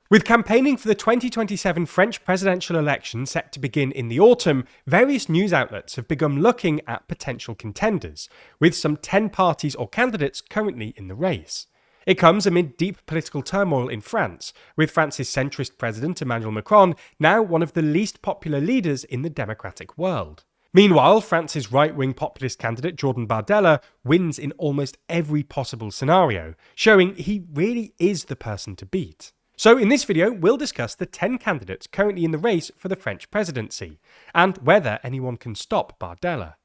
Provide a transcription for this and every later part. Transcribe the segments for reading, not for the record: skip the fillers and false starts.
With campaigning for the 2027 French presidential election set to begin in the autumn, various news outlets have begun looking at potential contenders, with some 10 parties or candidates currently in the race. It comes amid deep political turmoil in France, with France's centrist president Emmanuel Macron now one of the least popular leaders in the democratic world. Meanwhile, France's right-wing populist candidate Jordan Bardella wins in almost every possible scenario, showing he really is the person to beat. So in this video, we'll discuss the 10 candidates currently in the race for the French presidency, and whether anyone can stop Bardella.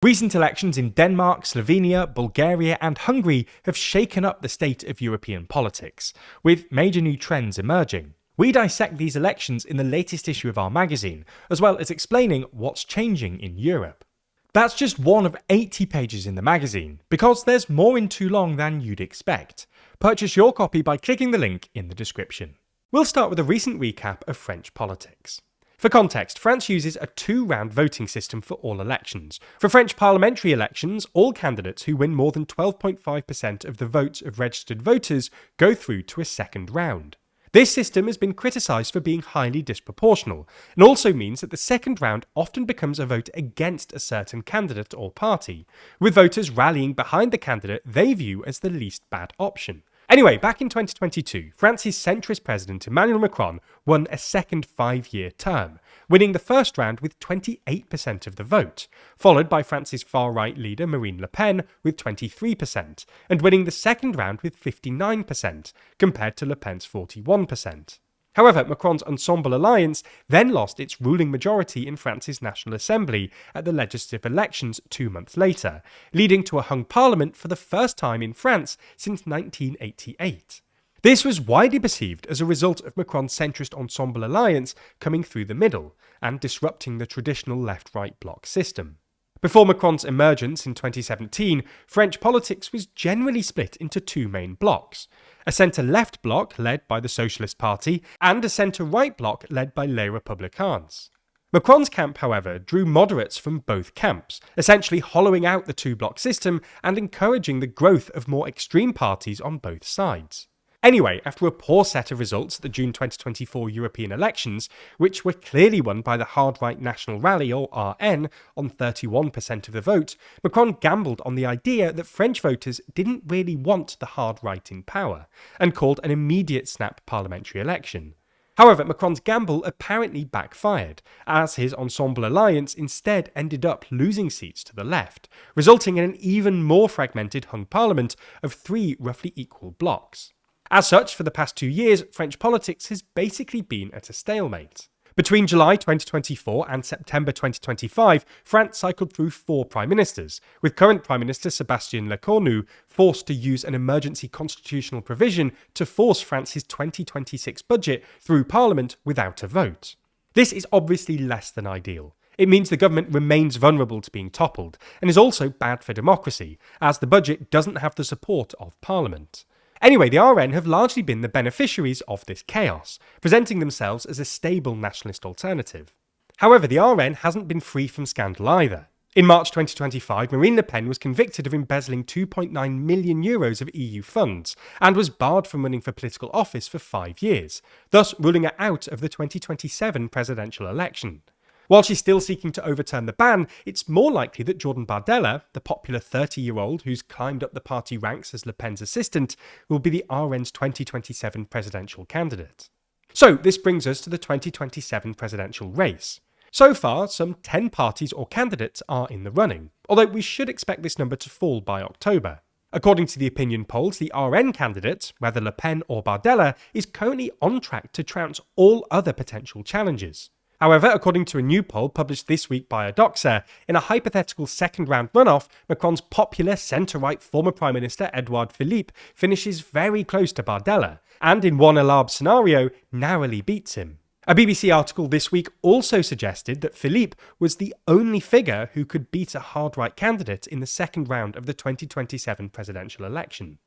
Recent elections in Denmark, Slovenia, Bulgaria and Hungary have shaken up the state of European politics, with major new trends emerging. We dissect these elections in the latest issue of our magazine, as well as explaining what's changing in Europe. That's just one of 80 pages in the magazine, because there's more in Too Long than you'd expect. Purchase your copy by clicking the link in the description. We'll start with a recent recap of French politics. For context, France uses a 2-round voting system for all elections. For French parliamentary elections, all candidates who win more than 12.5% of the votes of registered voters go through to a second round. This system has been criticised for being highly disproportional, and also means that the second round often becomes a vote against a certain candidate or party, with voters rallying behind the candidate they view as the least bad option. Anyway, back in 2022, France's centrist president Emmanuel Macron won a second 5-year term, winning the first round with 28% of the vote, followed by France's far-right leader Marine Le Pen with 23%, and winning the second round with 59%, compared to Le Pen's 41%. However, Macron's Ensemble alliance then lost its ruling majority in France's National Assembly at the legislative elections 2 months later, leading to a hung parliament for the first time in France since 1988. This was widely perceived as a result of Macron's centrist Ensemble alliance coming through the middle and disrupting the traditional left-right bloc system. Before Macron's emergence in 2017, French politics was generally split into 2 main blocs: a centre-left bloc led by the Socialist Party and a centre-right bloc led by Les Républicains. Macron's camp, however, drew moderates from both camps, essentially hollowing out the 2-bloc system and encouraging the growth of more extreme parties on both sides. Anyway, after a poor set of results at the June 2024 European elections, which were clearly won by the hard-right National Rally, or RN, on 31% of the vote, Macron gambled on the idea that French voters didn't really want the hard-right in power, and called an immediate snap parliamentary election. However, Macron's gamble apparently backfired, as his Ensemble alliance instead ended up losing seats to the left, resulting in an even more fragmented hung parliament of 3 roughly equal blocs. As such, for the past 2 years, French politics has basically been at a stalemate. Between July 2024 and September 2025, France cycled through 4 prime ministers, with current Prime Minister Sébastien Lecornu forced to use an emergency constitutional provision to force France's 2026 budget through Parliament without a vote. This is obviously less than ideal. It means the government remains vulnerable to being toppled, and is also bad for democracy, as the budget doesn't have the support of Parliament. Anyway, the RN have largely been the beneficiaries of this chaos, presenting themselves as a stable nationalist alternative. However, the RN hasn't been free from scandal either. In March 2025, Marine Le Pen was convicted of embezzling €2.9 million of EU funds, and was barred from running for political office for 5 years, thus ruling her out of the 2027 presidential election. While she's still seeking to overturn the ban, it's more likely that Jordan Bardella, the popular 30-year-old who's climbed up the party ranks as Le Pen's assistant, will be the RN's 2027 presidential candidate. So this brings us to the 2027 presidential race. So far, some 10 parties or candidates are in the running, although we should expect this number to fall by October. According to the opinion polls, the RN candidate, whether Le Pen or Bardella, is currently on track to trounce all other potential challengers. However, according to a new poll published this week by Adoxa, in a hypothetical second-round runoff, Macron's popular centre-right former Prime Minister Édouard Philippe finishes very close to Bardella, and in one alarm scenario, narrowly beats him. A BBC article this week also suggested that Philippe was the only figure who could beat a hard-right candidate in the second round of the 2027 presidential election.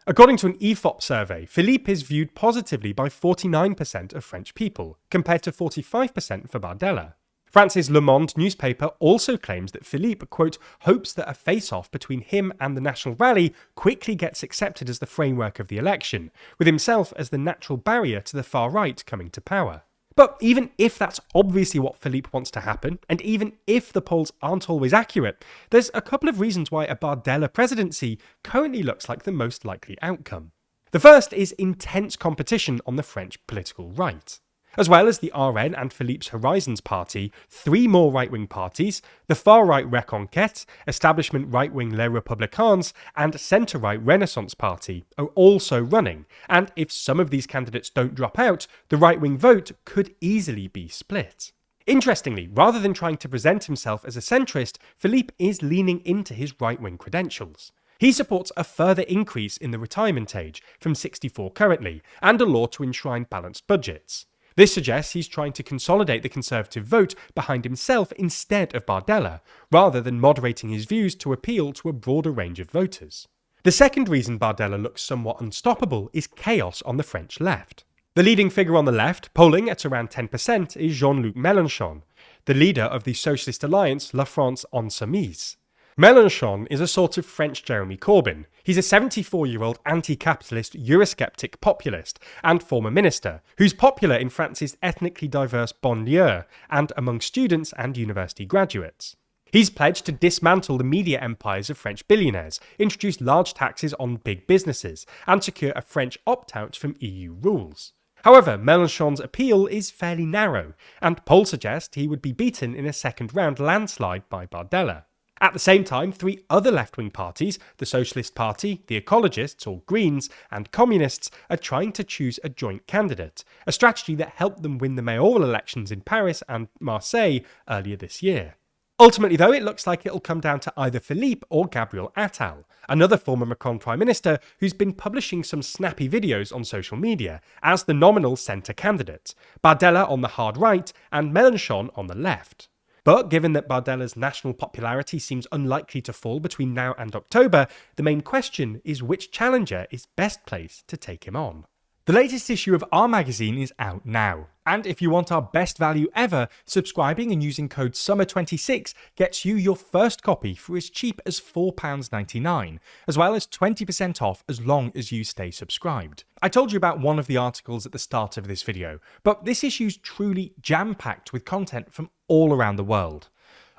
According to an IFOP survey, Philippe is viewed positively by 49% of French people, compared to 45% for Bardella. France's Le Monde newspaper also claims that Philippe, quote, hopes that a face-off between him and the National Rally quickly gets accepted as the framework of the election, with himself as the natural barrier to the far right coming to power. But even if that's obviously what Philippe wants to happen, and even if the polls aren't always accurate, there's a couple of reasons why a Bardella presidency currently looks like the most likely outcome. The first is intense competition on the French political right. As well as the RN and Philippe's Horizons party, 3 more right-wing parties, the far-right Reconquête, establishment right-wing Les Républicains, and centre-right Renaissance Party are also running, and if some of these candidates don't drop out, the right-wing vote could easily be split. Interestingly, rather than trying to present himself as a centrist, Philippe is leaning into his right-wing credentials. He supports a further increase in the retirement age, from 64 currently, and a law to enshrine balanced budgets. This suggests he's trying to consolidate the Conservative vote behind himself instead of Bardella, rather than moderating his views to appeal to a broader range of voters. The second reason Bardella looks somewhat unstoppable is chaos on the French left. The leading figure on the left, polling at around 10%, is Jean-Luc Mélenchon, the leader of the socialist alliance La France Insoumise. Mélenchon is a sort of French Jeremy Corbyn. He's a 74-year-old anti-capitalist Eurosceptic populist and former minister, who's popular in France's ethnically diverse banlieue and among students and university graduates. He's pledged to dismantle the media empires of French billionaires, introduce large taxes on big businesses, and secure a French opt-out from EU rules. However, Mélenchon's appeal is fairly narrow, and polls suggest he would be beaten in a second-round landslide by Bardella. At the same time, 3 other left-wing parties, the Socialist Party, the Ecologists or Greens, and Communists, are trying to choose a joint candidate, a strategy that helped them win the mayoral elections in Paris and Marseille earlier this year. Ultimately, though, it looks like it'll come down to either Philippe or Gabriel Attal, another former Macron Prime Minister who's been publishing some snappy videos on social media, as the nominal centre candidate, Bardella on the hard right and Mélenchon on the left. But given that Bardella's national popularity seems unlikely to fall between now and October, the main question is which challenger is best placed to take him on. The latest issue of our magazine is out now, and if you want our best value ever, subscribing and using code SUMMER26 gets you your first copy for as cheap as £4.99, as well as 20% off as long as you stay subscribed. I told you about one of the articles at the start of this video, but this issue's truly jam-packed with content from all around the world.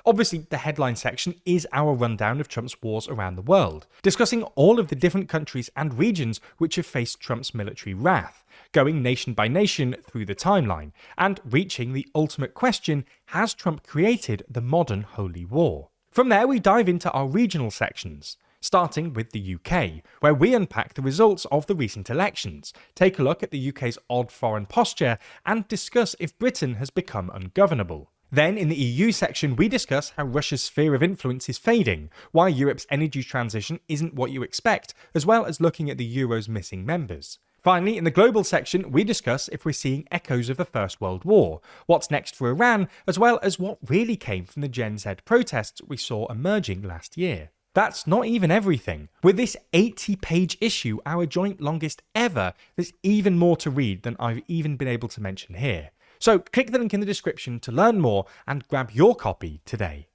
Obviously, the headline section is our rundown of Trump's wars around the world, discussing all of the different countries and regions which have faced Trump's military wrath, going nation by nation through the timeline, and reaching the ultimate question, has Trump created the modern holy war? From there, we dive into our regional sections, starting with the UK, where we unpack the results of the recent elections, take a look at the UK's odd foreign posture, and discuss if Britain has become ungovernable. Then, in the EU section, we discuss how Russia's sphere of influence is fading, why Europe's energy transition isn't what you expect, as well as looking at the Euro's missing members. Finally, in the global section, we discuss if we're seeing echoes of the First World War, what's next for Iran, as well as what really came from the Gen Z protests we saw emerging last year. That's not even everything. With this 80-page issue, our joint longest ever, there's even more to read than I've even been able to mention here. So click the link in the description to learn more and grab your copy today.